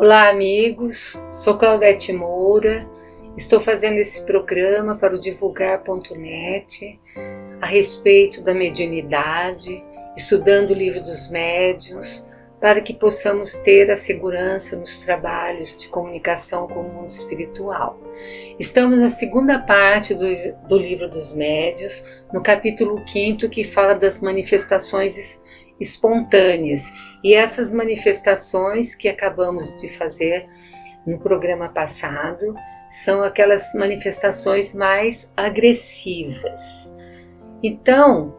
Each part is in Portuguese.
Olá, amigos, sou Claudete Moura, estou fazendo esse programa para o divulgar.net a respeito da mediunidade, estudando o livro dos médiuns, para que possamos ter a segurança nos trabalhos de comunicação com o mundo espiritual. Estamos na segunda parte do livro dos médiuns, no capítulo 5º, que fala das manifestações espontâneas. E essas manifestações que acabamos de fazer no programa passado são aquelas manifestações mais agressivas. Então,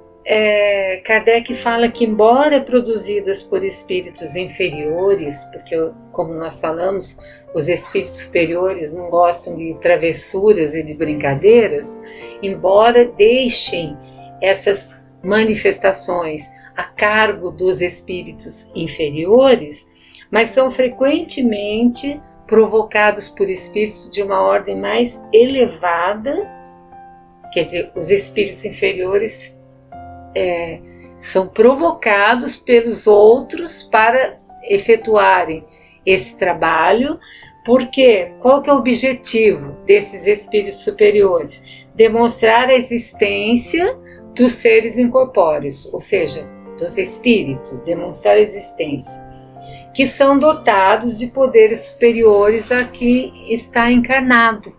Kardec fala que, embora produzidas por espíritos inferiores, porque, como nós falamos, os espíritos superiores não gostam de travessuras e de brincadeiras, embora deixem essas manifestações a cargo dos espíritos inferiores, mas são frequentemente provocados por espíritos de uma ordem mais elevada. Quer dizer, os espíritos inferiores são provocados pelos outros para efetuarem esse trabalho, porque qual que é o objetivo desses espíritos superiores? Demonstrar a existência dos seres incorpóreos, ou seja, dos espíritos, demonstrar a existência, que são dotados de poderes superiores a que está encarnado.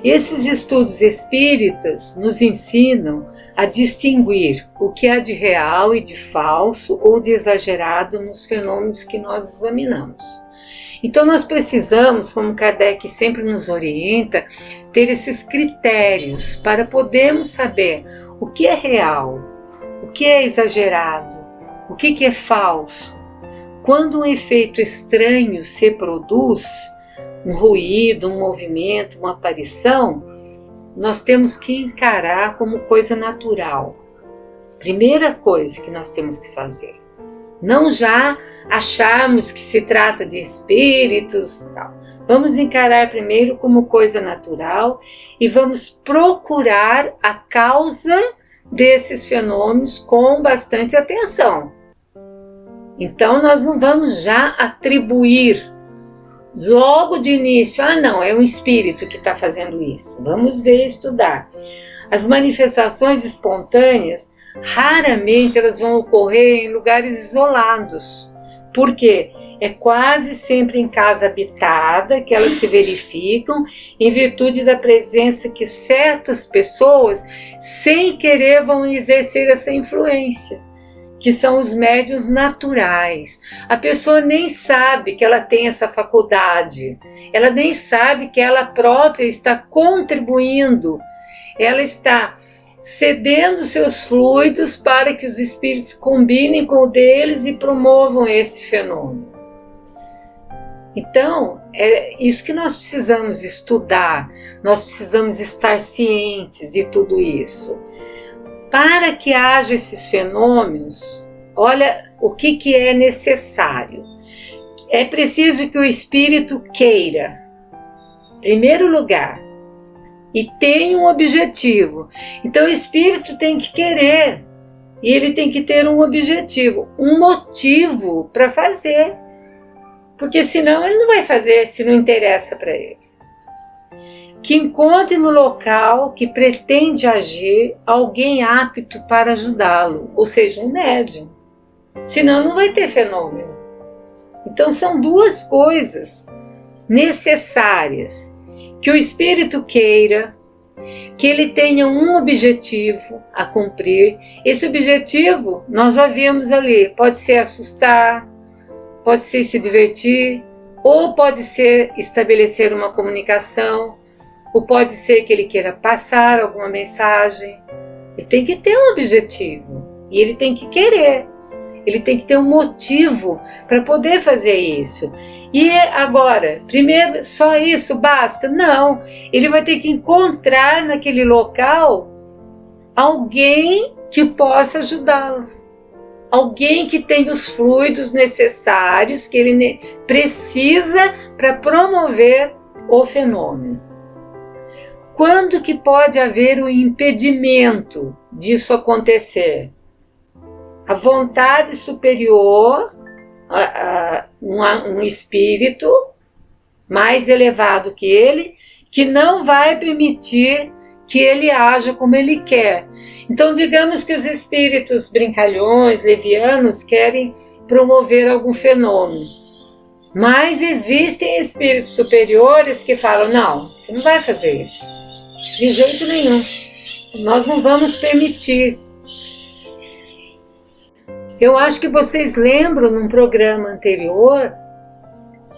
Esses estudos espíritas nos ensinam a distinguir o que há de real e de falso ou de exagerado nos fenômenos que nós examinamos. Então nós precisamos, como Kardec sempre nos orienta, ter esses critérios para podermos saber o que é real, o que é exagerado, o que é falso. Quando um efeito estranho se produz, um ruído, um movimento, uma aparição, nós temos que encarar como coisa natural. Primeira coisa que nós temos que fazer. Não já acharmos que se trata de espíritos, tal. Vamos encarar primeiro como coisa natural e vamos procurar a causa desses fenômenos com bastante atenção. Então nós não vamos já atribuir logo de início, não, é um espírito que está fazendo isso. Vamos ver, estudar. As manifestações espontâneas, raramente elas vão ocorrer em lugares isolados. Por quê? É quase sempre em casa habitada que elas se verificam em virtude da presença que certas pessoas, sem querer, vão exercer essa influência, que são os médiuns naturais. A pessoa nem sabe que ela tem essa faculdade, ela nem sabe que ela própria está contribuindo, ela está cedendo seus fluidos para que os espíritos combinem com o deles e promovam esse fenômeno. Então, é isso que nós precisamos estudar, nós precisamos estar cientes de tudo isso. Para que haja esses fenômenos, olha o que é necessário. É preciso que o espírito queira, em primeiro lugar, e tenha um objetivo. Então o espírito tem que querer, e ele tem que ter um objetivo, um motivo para fazer. Porque senão ele não vai fazer se não interessa para ele. Que encontre no local que pretende agir alguém apto para ajudá-lo, ou seja, um médium. Senão não vai ter fenômeno. Então são duas coisas necessárias. Que o espírito queira, que ele tenha um objetivo a cumprir. Esse objetivo, nós já vimos ali, pode ser assustar, pode ser se divertir, ou pode ser estabelecer uma comunicação, ou pode ser que ele queira passar alguma mensagem. Ele tem que ter um objetivo, e ele tem que querer, ele tem que ter um motivo para poder fazer isso. E agora, primeiro, só isso basta? Não, ele vai ter que encontrar naquele local alguém que possa ajudá-lo. Alguém que tem os fluidos necessários que ele precisa para promover o fenômeno. Quando que pode haver um impedimento disso acontecer? A vontade superior um espírito mais elevado que ele, que não vai permitir que ele haja como ele quer. Então, digamos que os espíritos brincalhões, levianos, querem promover algum fenômeno. Mas existem espíritos superiores que falam, não, você não vai fazer isso. De jeito nenhum. Nós não vamos permitir. Eu acho que vocês lembram num programa anterior,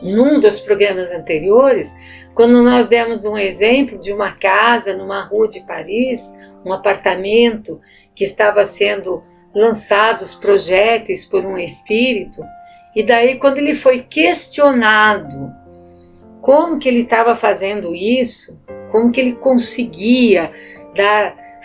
num dos programas anteriores, quando nós demos um exemplo de uma casa numa rua de Paris, um apartamento que estava sendo lançados projéteis por um espírito, e daí quando ele foi questionado como que ele estava fazendo isso, como que ele conseguia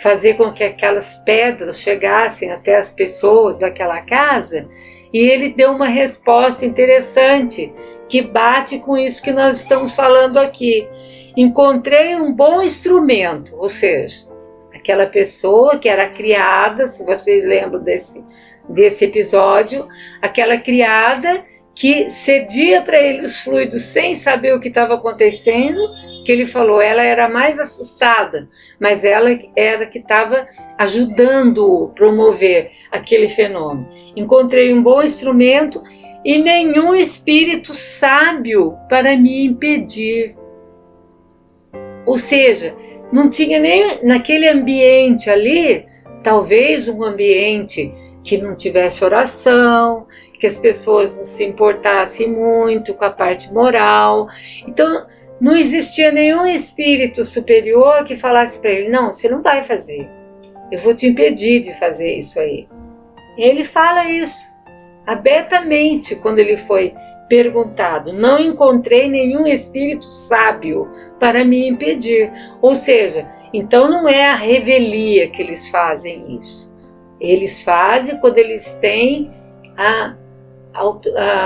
fazer com que aquelas pedras chegassem até as pessoas daquela casa, e ele deu uma resposta interessante, que bate com isso que nós estamos falando aqui. Encontrei um bom instrumento, ou seja, aquela pessoa que era criada, se vocês lembram desse episódio, aquela criada que cedia para ele os fluidos sem saber o que estava acontecendo, que ele falou, ela era mais assustada, mas ela era que estava ajudando a promover aquele fenômeno. Encontrei um bom instrumento e nenhum espírito sábio para me impedir. Ou seja, não tinha nem naquele ambiente ali, talvez um ambiente que não tivesse oração, que as pessoas não se importassem muito com a parte moral. Então, não existia nenhum espírito superior que falasse para ele, não, você não vai fazer, eu vou te impedir de fazer isso aí. Ele fala isso abertamente quando ele foi perguntado, não encontrei nenhum espírito sábio para me impedir. Ou seja, então não é a revelia que eles fazem isso. Eles fazem quando eles têm a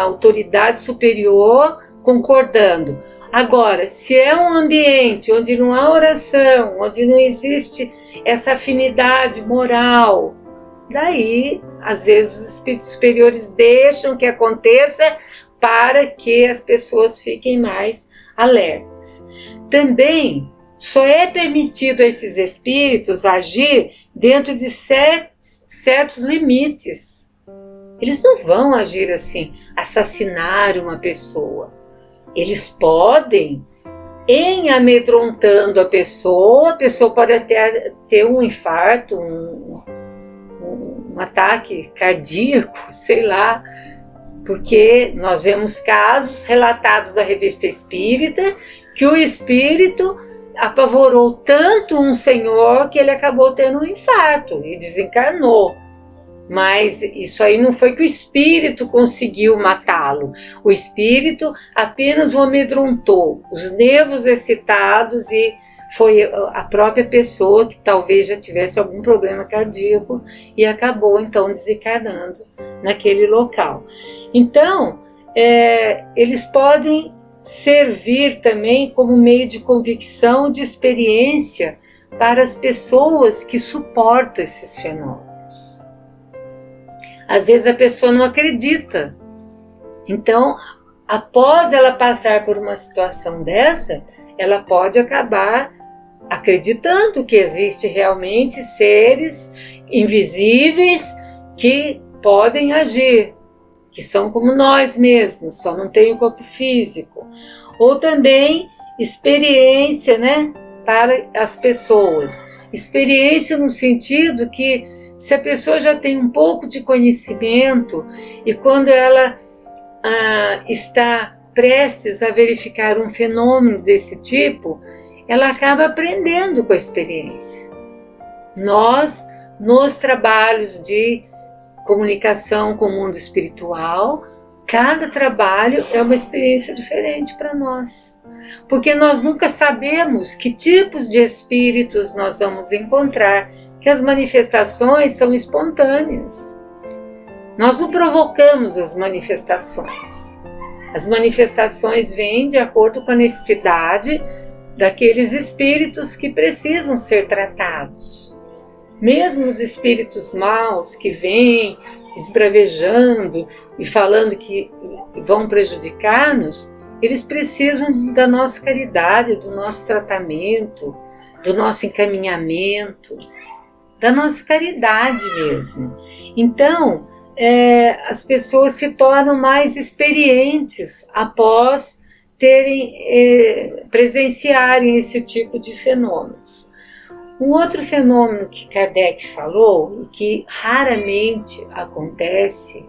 autoridade superior concordando. Agora, se é um ambiente onde não há oração, onde não existe essa afinidade moral, daí, às vezes, os espíritos superiores deixam que aconteça para que as pessoas fiquem mais alertas. Também, só é permitido a esses espíritos agir dentro de certos limites. Eles não vão agir assim, assassinar uma pessoa. Eles podem, em amedrontando a pessoa pode até ter um infarto, um ataque cardíaco, sei lá, porque nós vemos casos relatados da Revista Espírita que o espírito apavorou tanto um senhor que ele acabou tendo um infarto e desencarnou. Mas isso aí não foi que o espírito conseguiu matá-lo. O espírito apenas o amedrontou, os nervos excitados, e foi a própria pessoa que talvez já tivesse algum problema cardíaco e acabou então desencarnando naquele local. Então, eles podem servir também como meio de convicção, de experiência para as pessoas que suportam esses fenômenos. Às vezes a pessoa não acredita. Então, após ela passar por uma situação dessa, ela pode acabar acreditando que existe realmente seres invisíveis que podem agir, que são como nós mesmos, só não tem o corpo físico. Ou também experiência, né, para as pessoas. Experiência no sentido que se a pessoa já tem um pouco de conhecimento e quando ela está prestes a verificar um fenômeno desse tipo, ela acaba aprendendo com a experiência. Nós, nos trabalhos de comunicação com o mundo espiritual, cada trabalho é uma experiência diferente para nós, porque nós nunca sabemos que tipos de espíritos nós vamos encontrar, que as manifestações são espontâneas. Nós não provocamos as manifestações. As manifestações vêm de acordo com a necessidade daqueles espíritos que precisam ser tratados. Mesmo os espíritos maus que vêm esbravejando e falando que vão prejudicar-nos, eles precisam da nossa caridade, do nosso tratamento, do nosso encaminhamento, da nossa caridade mesmo. Então, as pessoas se tornam mais experientes após presenciarem esse tipo de fenômenos. Um outro fenômeno que Kardec falou, e que raramente acontece,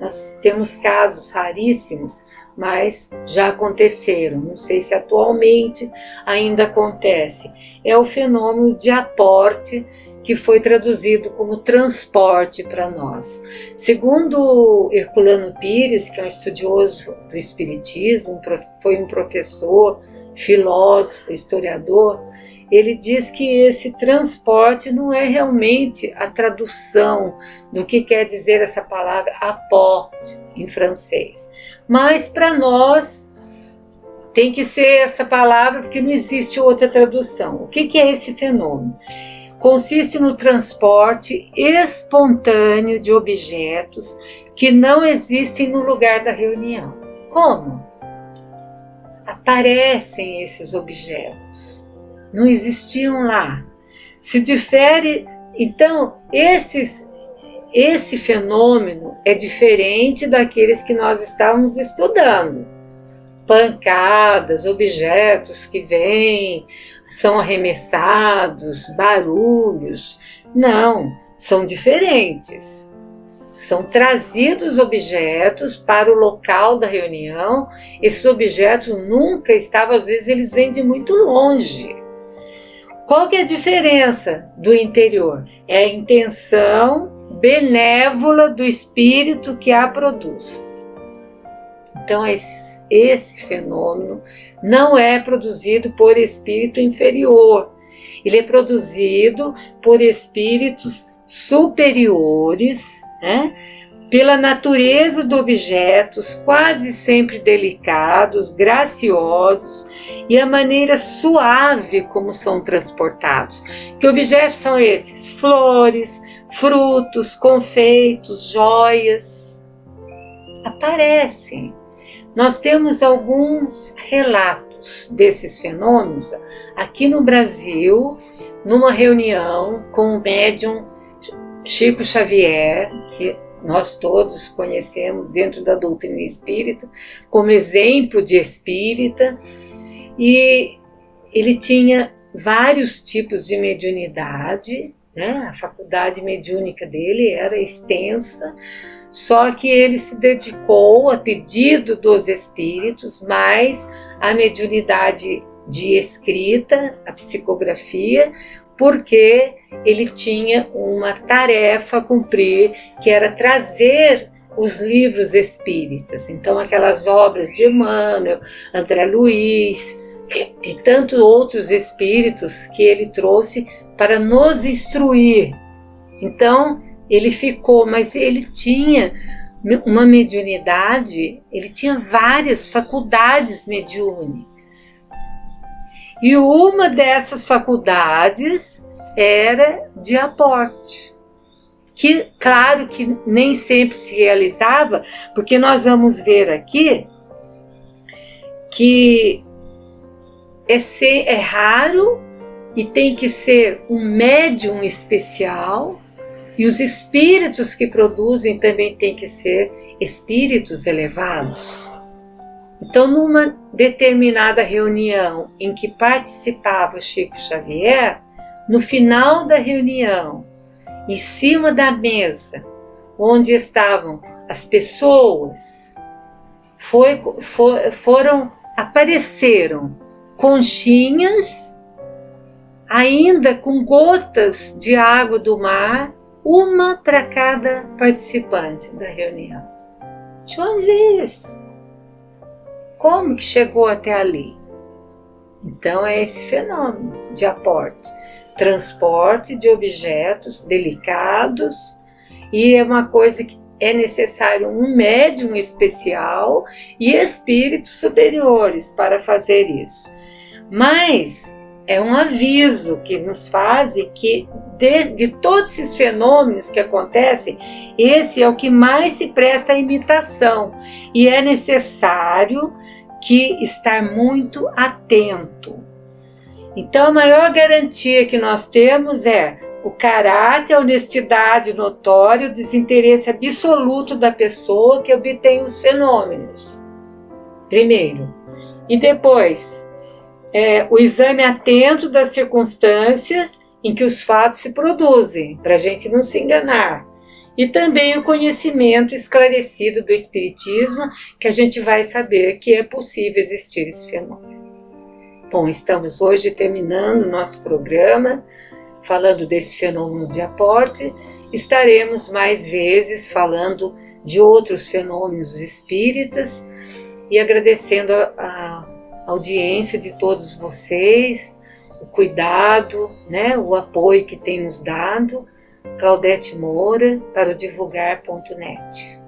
nós temos casos raríssimos, mas já aconteceram, não sei se atualmente ainda acontece, é o fenômeno de aporte, que foi traduzido como transporte para nós. Segundo Herculano Pires, que é um estudioso do Espiritismo, foi um professor, filósofo, historiador, ele diz que esse transporte não é realmente a tradução do que quer dizer essa palavra aporte em francês. Mas para nós tem que ser essa palavra porque não existe outra tradução. O que é esse fenômeno? Consiste no transporte espontâneo de objetos que não existem no lugar da reunião. Como? Aparecem esses objetos. Não existiam lá. Se difere, então, esse fenômeno é diferente daqueles que nós estávamos estudando. Pancadas, objetos que vêm, são arremessados, barulhos. Não, são diferentes. São trazidos objetos para o local da reunião. Esses objetos nunca estavam, às vezes eles vêm de muito longe. Qual que é a diferença do interior? É a intenção benévola do espírito que a produz. Então, esse fenômeno não é produzido por espírito inferior. Ele é produzido por espíritos superiores, né? Pela natureza dos objetos, quase sempre delicados, graciosos, e a maneira suave como são transportados. Que objetos são esses? Flores, frutos, confeitos, joias. Aparecem. Nós temos alguns relatos desses fenômenos aqui no Brasil, numa reunião com o médium Chico Xavier, que nós todos conhecemos dentro da doutrina espírita, como exemplo de espírita, e ele tinha vários tipos de mediunidade, né? A faculdade mediúnica dele era extensa, só que ele se dedicou a pedido dos espíritos mais à mediunidade de escrita, a psicografia, porque ele tinha uma tarefa a cumprir, que era trazer os livros espíritas. Então, aquelas obras de Emmanuel, André Luiz e tantos outros espíritos que ele trouxe para nos instruir. Então, ele ficou, mas ele tinha uma mediunidade, ele tinha várias faculdades mediúnicas. E uma dessas faculdades era de aporte, que claro que nem sempre se realizava, porque nós vamos ver aqui que é raro e tem que ser um médium especial, e os espíritos que produzem também têm que ser espíritos elevados. Então, numa determinada reunião em que participava Chico Xavier, no final da reunião, em cima da mesa, onde estavam as pessoas, apareceram conchinhas, ainda com gotas de água do mar, uma para cada participante da reunião. De uma vez. Como que chegou até ali? Então é esse fenômeno de aporte. Transporte de objetos delicados, e é uma coisa que é necessário um médium especial e espíritos superiores para fazer isso. Mas é um aviso que nos faz que de todos esses fenômenos que acontecem, esse é o que mais se presta à imitação e é necessário que estar muito atento. Então a maior garantia que nós temos é o caráter, a honestidade notória, o desinteresse absoluto da pessoa que obtém os fenômenos. Primeiro. E depois, o exame atento das circunstâncias em que os fatos se produzem, para a gente não se enganar. E também o conhecimento esclarecido do Espiritismo, que a gente vai saber que é possível existir esse fenômeno. Bom, estamos hoje terminando o nosso programa, falando desse fenômeno de aporte. Estaremos mais vezes falando de outros fenômenos espíritas e agradecendo a audiência de todos vocês, o cuidado, o apoio que tem nos dado. Claudete Moura, para o divulgar.net.